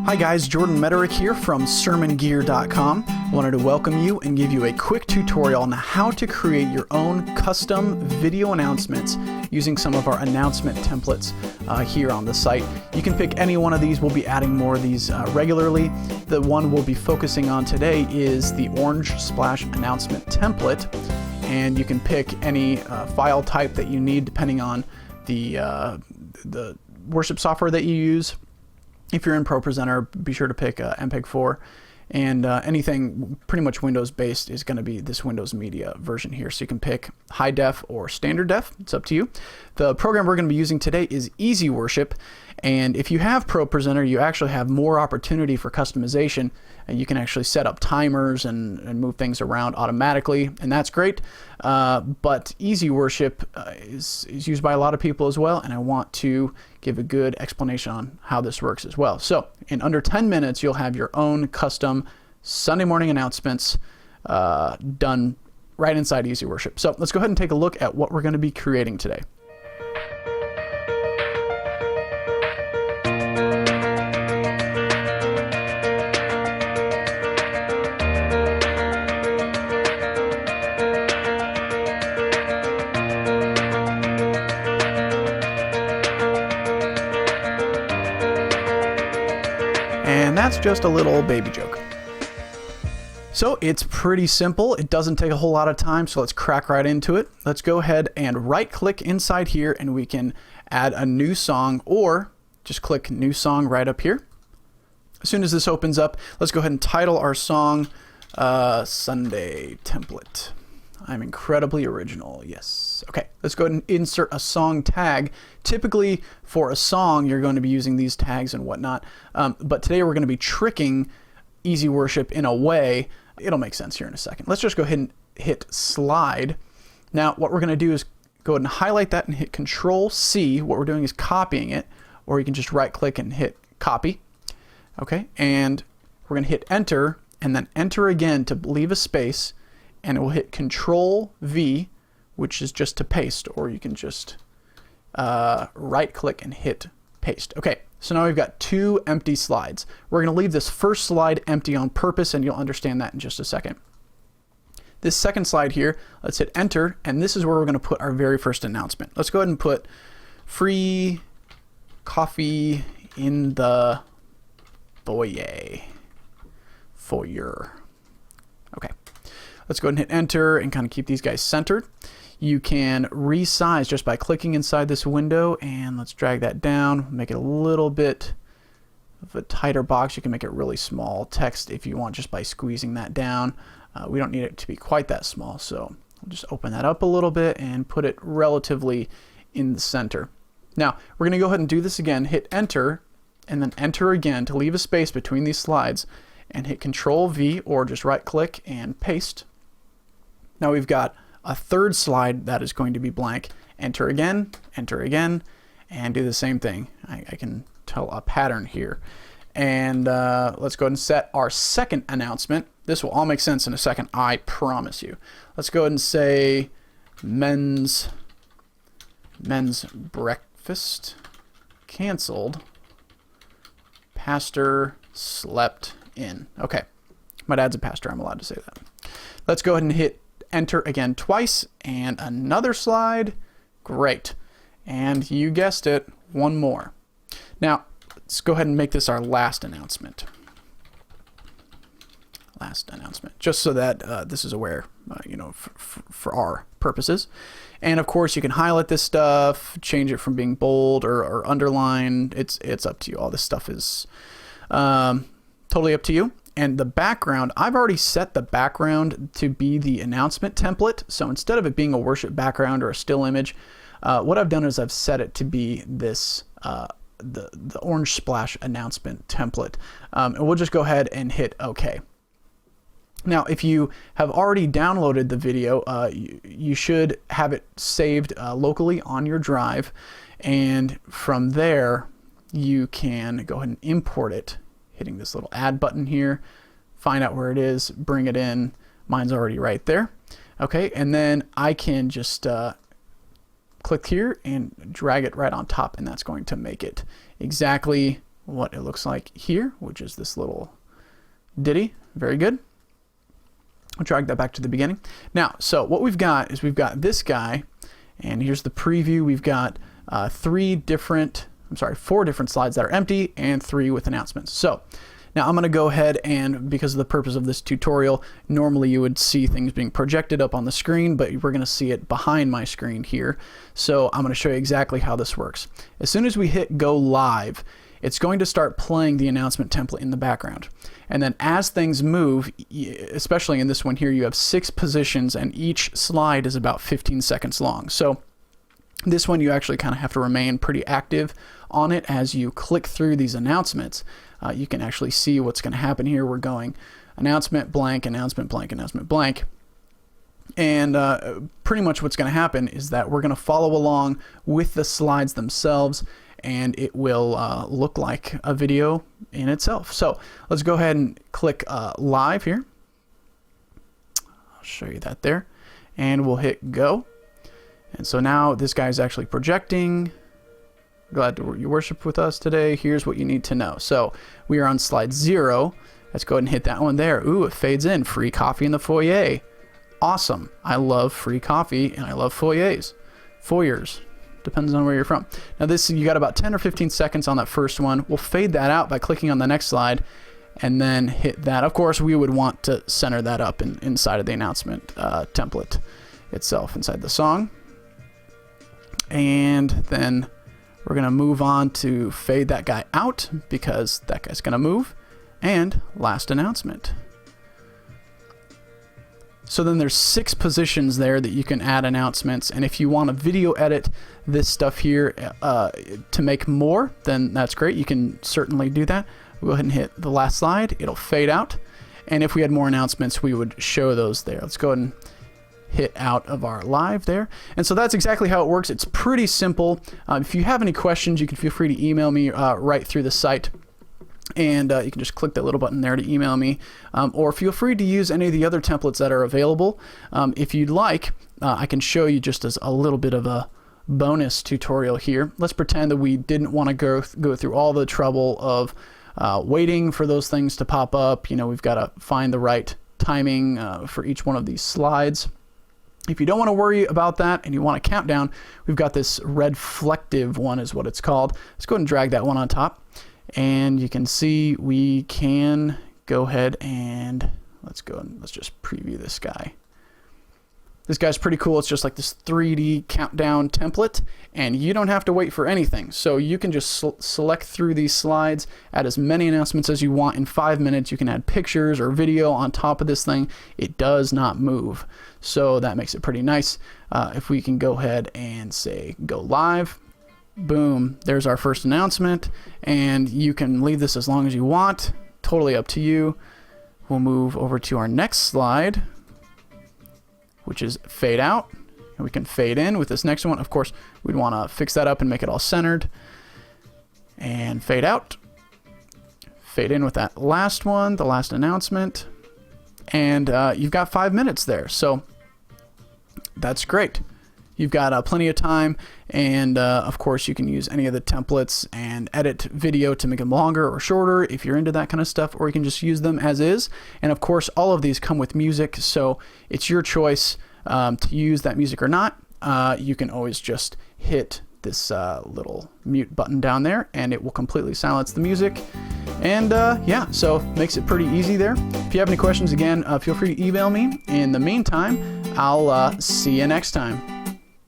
Hi guys, Jordan Mederick here from sermongear.com. I wanted to welcome you and give you a quick tutorial on how to create your own custom video announcements using some of our announcement templates here on the site. You can pick any one of these. We'll be adding more of these regularly. The one we'll be focusing on today is the orange splash announcement template, and you can pick any file type that you need depending on the worship software that you use. If you're in ProPresenter, be sure to pick MPEG-4, and anything pretty much Windows-based is going to be this Windows Media version here. So you can pick high def or standard def. It's up to you. The program we're going to be using today is EasyWorship, and if you have ProPresenter, you actually have more opportunity for customization, and you can actually set up timers and move things around automatically, and that's great. But EasyWorship is used by a lot of people as well, and I want to give a good explanation on how this works as well. So in under 10 minutes, you'll have your own custom Sunday morning announcements done right inside EasyWorship. So let's go ahead and take a look at what we're going to be creating today. And that's just a little baby joke. So it's pretty simple. It doesn't take a whole lot of time, so let's crack right into it. Let's go ahead and right click inside here and we can add a new song, or just click new song right up here. As soon as this opens up, let's go ahead and title our song Sunday Template. I'm incredibly original, yes. Okay, let's go ahead and insert a song tag. Typically for a song, you're going to be using these tags and whatnot, but today we're going to be tricking EasyWorship in a way. It'll make sense here in a second. Let's just go ahead and hit slide. Now what we're going to do is go ahead and highlight that and hit Control-C. What we're doing is copying it, or you can just right click and hit copy. Okay, and we're going to hit enter and then enter again to leave a space, and it will hit Control-V, which is just to paste, or you can just right click and hit paste. Okay, so now we've got two empty slides. We're going to leave this first slide empty on purpose, and you'll understand that in just a second. This second slide here, let's hit enter, and this is where we're going to put our very first announcement. Let's go ahead and put free coffee in the foyer. Okay. Let's go ahead and hit enter and kind of keep these guys centered. You can resize just by clicking inside this window, and let's drag that down, make it a little bit of a tighter box. You can make it really small text if you want just by squeezing that down. We don't need it to be quite that small, so I'll just open that up a little bit and put it relatively in the center. Now we're going to go ahead and do this again, hit enter and then enter again to leave a space between these slides, and hit Control-V or just right click and paste. Now we've got a third slide that is going to be blank. Enter again, and do the same thing. I can tell a pattern here. And let's go ahead and set our second announcement. This will all make sense in a second, I promise you. Let's go ahead and say men's breakfast canceled. Pastor slept in. Okay, my dad's a pastor, I'm allowed to say that. Let's go ahead and hit enter again twice, and another slide. Great. And you guessed it, one more. Now let's go ahead and make this our last announcement. Just so that this is aware, for our purposes. And of course you can highlight this stuff, change it from being bold or underlined. It's up to you. All this stuff is totally up to you. And the background, I've already set the background to be the announcement template. So instead of it being a worship background or a still image, what I've done is I've set it to be this the orange splash announcement template. And we'll just go ahead and hit OK. Now, if you have already downloaded the video, you should have it saved locally on your drive. And from there, you can go ahead and import it, hitting this little add button here, find out where it is, bring it in. Mine's already right there. Okay, and then I can just click here and drag it right on top, and that's going to make it exactly what it looks like here, which is this little ditty. Very good. I'll drag that back to the beginning. Now, so what we've got is we've got this guy, and here's the preview. We've got 4 different slides that are empty and 3 with announcements. So now I'm going to go ahead and, because of the purpose of this tutorial, normally you would see things being projected up on the screen, but we're going to see it behind my screen here. So I'm going to show you exactly how this works. As soon as we hit go live, it's going to start playing the announcement template in the background. And then as things move, especially in this one here, you have 6 positions and each slide is about 15 seconds long. So this one you actually kind of have to remain pretty active on it as you click through these announcements. You can actually see what's going to happen here. We're going announcement blank, announcement blank, announcement blank. And pretty much what's going to happen is that we're going to follow along with the slides themselves, and it will look like a video in itself. So let's go ahead and click live here. I'll show you that there. And we'll hit go. And so now this guy's actually projecting. Glad you worship with us today. Here's what you need to know. So we are on slide 0. Let's go ahead and hit that one there. Ooh, it fades in. Free coffee in the foyer. Awesome. I love free coffee and I love foyers. Depends on where you're from. Now this, you got about 10 or 15 seconds on that first one. We'll fade that out by clicking on the next slide and then hit that. Of course, we would want to center that up inside of the announcement template itself, inside the song. And then we're going to move on to fade that guy out because that guy's going to move. And last announcement. So then there's 6 positions there that you can add announcements. And if you want to video edit this stuff here to make more, then that's great. You can certainly do that. We'll go ahead and hit the last slide. It'll fade out. And if we had more announcements, we would show those there. Let's go ahead and hit out of our live there. And so that's exactly how it works. It's pretty simple. If you have any questions, you can feel free to email me right through the site. And you can just click that little button there to email me. Or feel free to use any of the other templates that are available. If you'd like, I can show you just as a little bit of a bonus tutorial here. Let's pretend that we didn't want to go through all the trouble of waiting for those things to pop up. You know, we've got to find the right timing for each one of these slides. If you don't want to worry about that and you want a countdown, we've got this reflective one is what it's called. Let's go ahead and drag that one on top. And you can see we can go ahead and let's just preview this guy. This guy's pretty cool. It's just like this 3D countdown template, and you don't have to wait for anything. So you can just select through these slides, add as many announcements as you want in 5 minutes. You can add pictures or video on top of this thing. It does not move. So that makes it pretty nice. If we can go ahead and say go live, boom, there's our first announcement, and you can leave this as long as you want. Totally up to you. We'll move over to our next slide, which is fade out, and we can fade in with this next one. Of course, we'd want to fix that up and make it all centered, and fade out, fade in with that last one, the last announcement, and you've got 5 minutes there. So that's great. You've got plenty of time, and of course you can use any of the templates and edit video to make them longer or shorter if you're into that kind of stuff, or you can just use them as is. And of course all of these come with music, so it's your choice to use that music or not. You can always just hit this little mute button down there and it will completely silence the music. And yeah, so makes it pretty easy there. If you have any questions, again, feel free to email me. In the meantime, I'll see you next time.